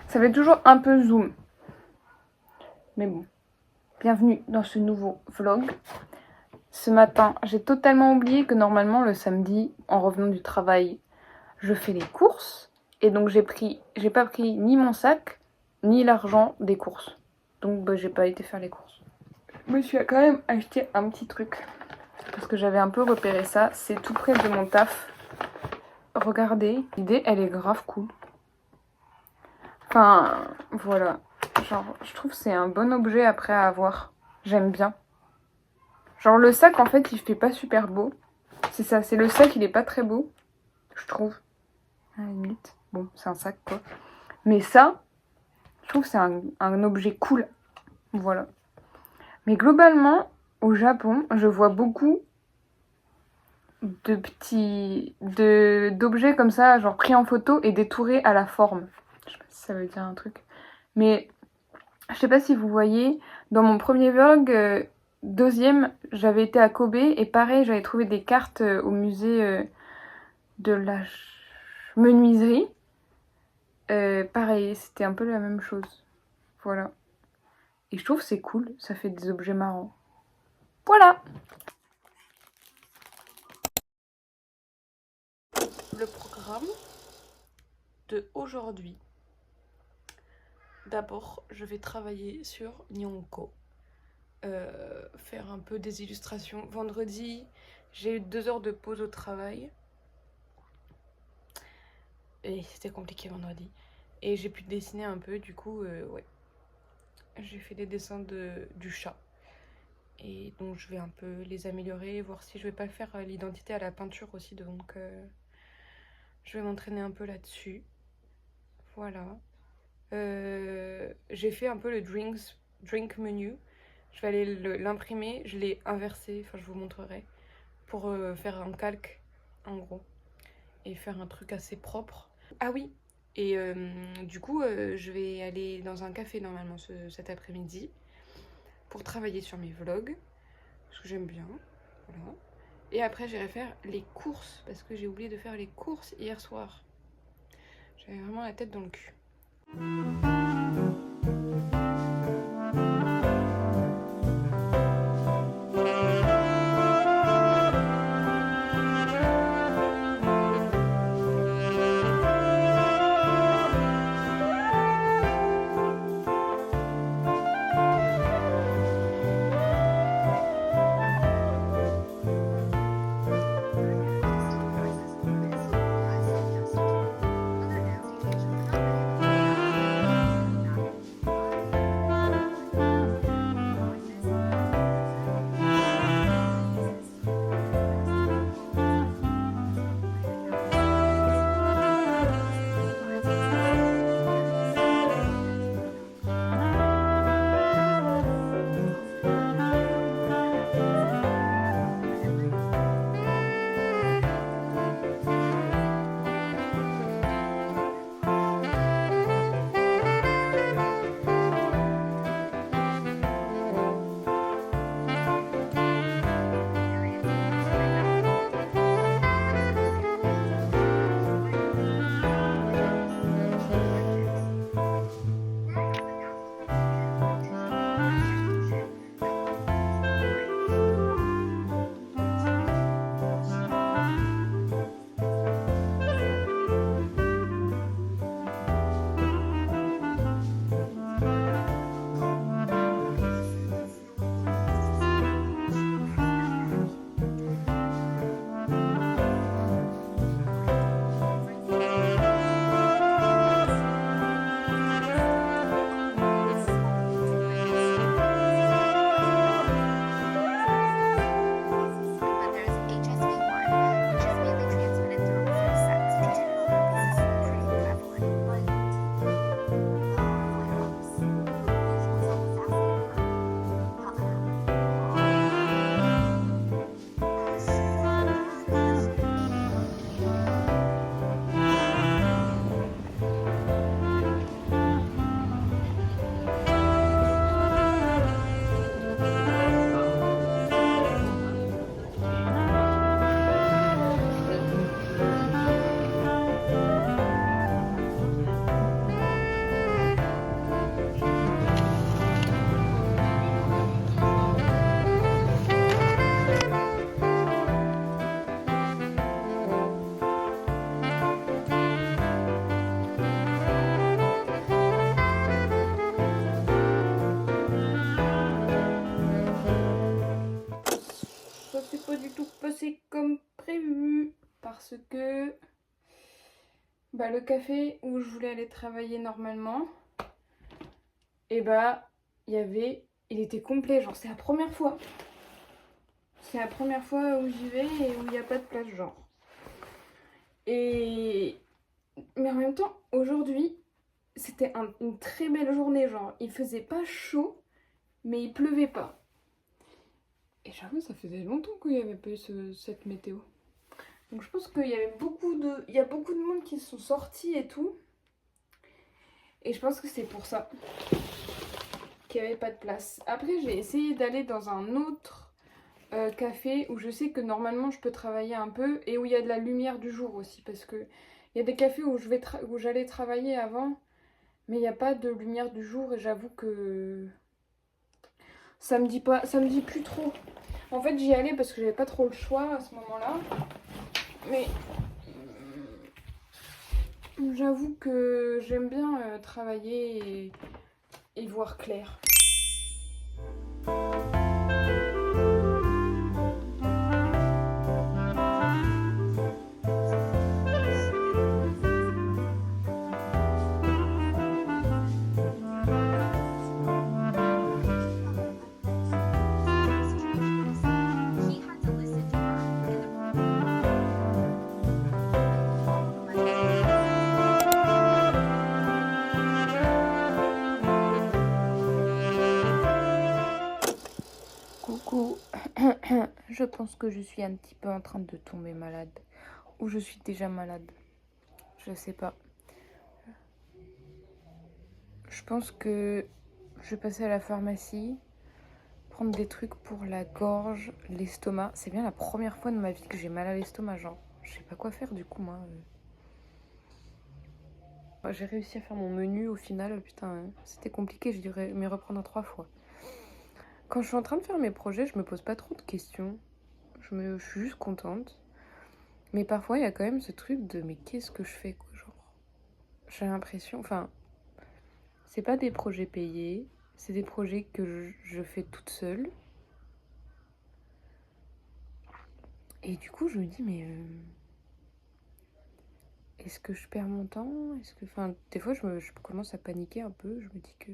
Ça fait toujours un peu zoom. Mais bon, bienvenue dans ce nouveau vlog. Ce matin, j'ai totalement oublié que normalement le samedi, en revenant du travail, je fais les courses. Et donc j'ai pas pris ni mon sac, ni l'argent des courses. Donc bah, j'ai pas été faire les courses. Je me suis quand même acheté un petit truc. Parce que j'avais un peu repéré ça. C'est tout près de mon taf. Regardez, l'idée elle est grave cool. Enfin, voilà. Genre, je trouve que c'est un bon objet après à avoir. J'aime bien. Genre le sac en fait il fait pas super beau. C'est ça, c'est le sac il est pas très beau. Je trouve. À la limite. Bon, c'est un sac quoi. Mais ça, je trouve que c'est un objet cool. Voilà. Mais globalement, au Japon, je vois beaucoup de d'objets comme ça, genre pris en photo et détourés à la forme. Je sais pas si ça veut dire un truc. Mais je sais pas si vous voyez, dans mon premier vlog, deuxième, j'avais été à Kobe et pareil, j'avais trouvé des cartes au musée de la menuiserie. Pareil, c'était un peu la même chose. Voilà. Et je trouve que c'est cool, ça fait des objets marrants. Voilà! Le programme de aujourd'hui. D'abord, je vais travailler sur Nihonko. Faire un peu des illustrations. Vendredi, j'ai eu 2 heures de pause au travail. Et c'était compliqué vendredi. Et j'ai pu dessiner un peu, du coup, ouais. J'ai fait des dessins du chat. Et donc je vais un peu les améliorer, voir si je vais pas faire l'identité à la peinture aussi. Donc je vais m'entraîner un peu là-dessus. Voilà. J'ai fait un peu le drink menu. Je vais aller l'imprimer, je l'ai inversé, enfin je vous montrerai, pour faire un calque en gros. Et faire un truc assez propre. Ah oui, et du coup je vais aller dans un café normalement cet après-midi pour travailler sur mes vlogs, parce que j'aime bien, voilà. Et après j'irai faire les courses, parce que j'ai oublié de faire les courses hier soir. J'avais vraiment la tête dans le cul. s'est pas du tout passé comme prévu. Parce que le café où je voulais aller travailler normalement, et il était complet. Genre, c'est la première fois. C'est la première fois où j'y vais et où il n'y a pas de place, genre. Mais en même temps, aujourd'hui, c'était une très belle journée, genre. Il faisait pas chaud, mais il pleuvait pas. Et j'avoue, ça faisait longtemps qu'il n'y avait pas eu cette météo. Donc je pense qu'il y avait beaucoup de monde qui sont sortis et tout. Et je pense que c'est pour ça qu'il n'y avait pas de place. Après, j'ai essayé d'aller dans un autre café où je sais que normalement je peux travailler un peu et où il y a de la lumière du jour aussi. Parce que il y a des cafés où j'allais travailler avant, mais il n'y a pas de lumière du jour et j'avoue que ça me dit plus trop. En fait, j'y allais parce que j'avais pas trop le choix à ce moment-là. Mais j'avoue que j'aime bien travailler et voir clair. Coucou, je pense que je suis un petit peu en train de tomber malade. Ou je suis déjà malade. Je sais pas. Je pense que je vais passer à la pharmacie, prendre des trucs pour la gorge, l'estomac. C'est bien la première fois de ma vie que j'ai mal à l'estomac, genre. Je sais pas quoi faire du coup, moi. J'ai réussi à faire mon menu au final, putain, c'était compliqué, j'ai dû m'y reprendre 3 fois. Quand je suis en train de faire mes projets, je me pose pas trop de questions. Je suis juste contente. Mais parfois, il y a quand même ce truc de mais qu'est-ce que je fais, quoi, genre. J'ai l'impression, enfin, c'est pas des projets payés, c'est des projets que je fais toute seule. Et du coup, je me dis, mais est-ce que je perds mon temps? Enfin, des fois, je commence à paniquer un peu. Je me dis que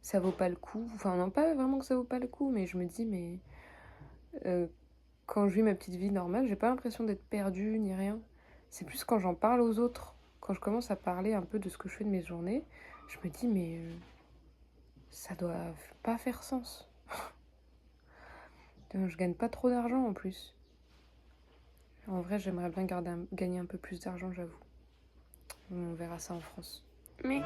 ça vaut pas le coup. Enfin, non, pas vraiment que ça vaut pas le coup, mais je me dis, mais quand je vis ma petite vie normale, j'ai pas l'impression d'être perdue ni rien. C'est plus quand j'en parle aux autres, quand je commence à parler un peu de ce que je fais de mes journées, je me dis, mais ça doit pas faire sens. Je gagne pas trop d'argent en plus. En vrai, j'aimerais bien gagner un peu plus d'argent, j'avoue. On verra ça en France. Mais...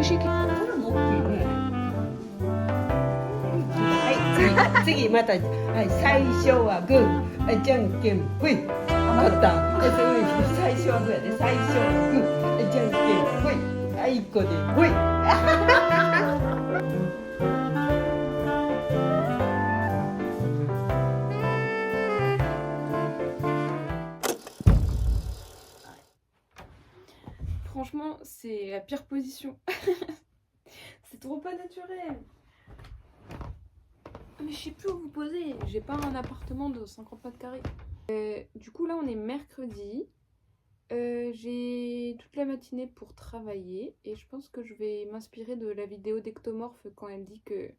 시키. はい、次また、はい、最初はグー、はい、じゃんけんぽい。勝った。最初はグーやで、最初はグー、はい、じゃんけんぽい。はい、1個でぽい。Franchement, c'est la pire position. C'est trop pas naturel. Mais je sais plus où vous poser. J'ai pas un appartement de 50 mètres carrés. Du coup, là, on est mercredi. J'ai toute la matinée pour travailler. Et je pense que je vais m'inspirer de la vidéo d'Ectomorph quand elle dit que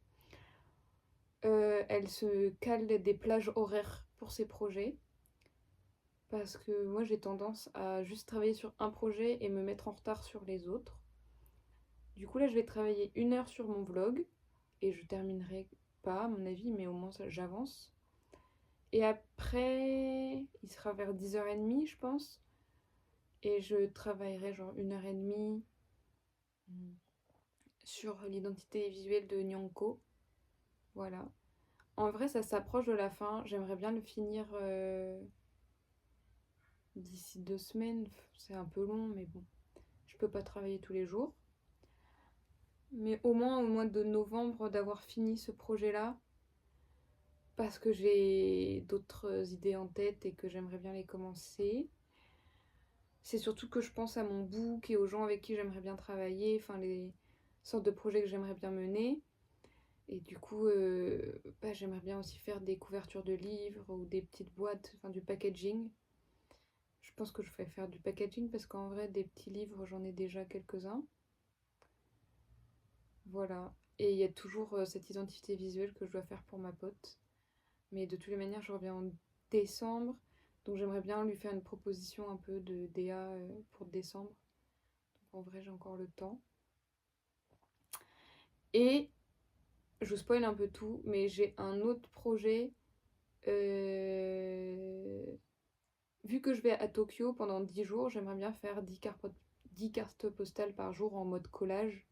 elle se cale des plages horaires pour ses projets. Parce que moi, j'ai tendance à juste travailler sur un projet et me mettre en retard sur les autres. Du coup, là, je vais travailler 1 heure sur mon vlog. Et je terminerai pas, à mon avis, mais au moins j'avance. Et après, il sera vers 10h30, je pense. Et je travaillerai genre 1h30 sur l'identité visuelle de Nyanko. Voilà. En vrai, ça s'approche de la fin. J'aimerais bien le finir d'ici 2 semaines. C'est un peu long, mais bon. Je peux pas travailler tous les jours. Mais au moins au mois de novembre, d'avoir fini ce projet-là. Parce que j'ai d'autres idées en tête et que j'aimerais bien les commencer. C'est surtout que je pense à mon book et aux gens avec qui j'aimerais bien travailler, enfin les sortes de projets que j'aimerais bien mener. Et du coup, j'aimerais bien aussi faire des couvertures de livres ou des petites boîtes, enfin du packaging. Je pense que je vais faire du packaging parce qu'en vrai, des petits livres, j'en ai déjà quelques-uns. Voilà. Et il y a toujours cette identité visuelle que je dois faire pour ma pote. Mais de toutes les manières, je reviens en décembre. Donc j'aimerais bien lui faire une proposition un peu de DA pour décembre. Donc en vrai, j'ai encore le temps. Et je vous spoil un peu tout, mais j'ai un autre projet. Vu que je vais à Tokyo pendant 10 jours, j'aimerais bien faire 10 cartes postales par jour en mode collage.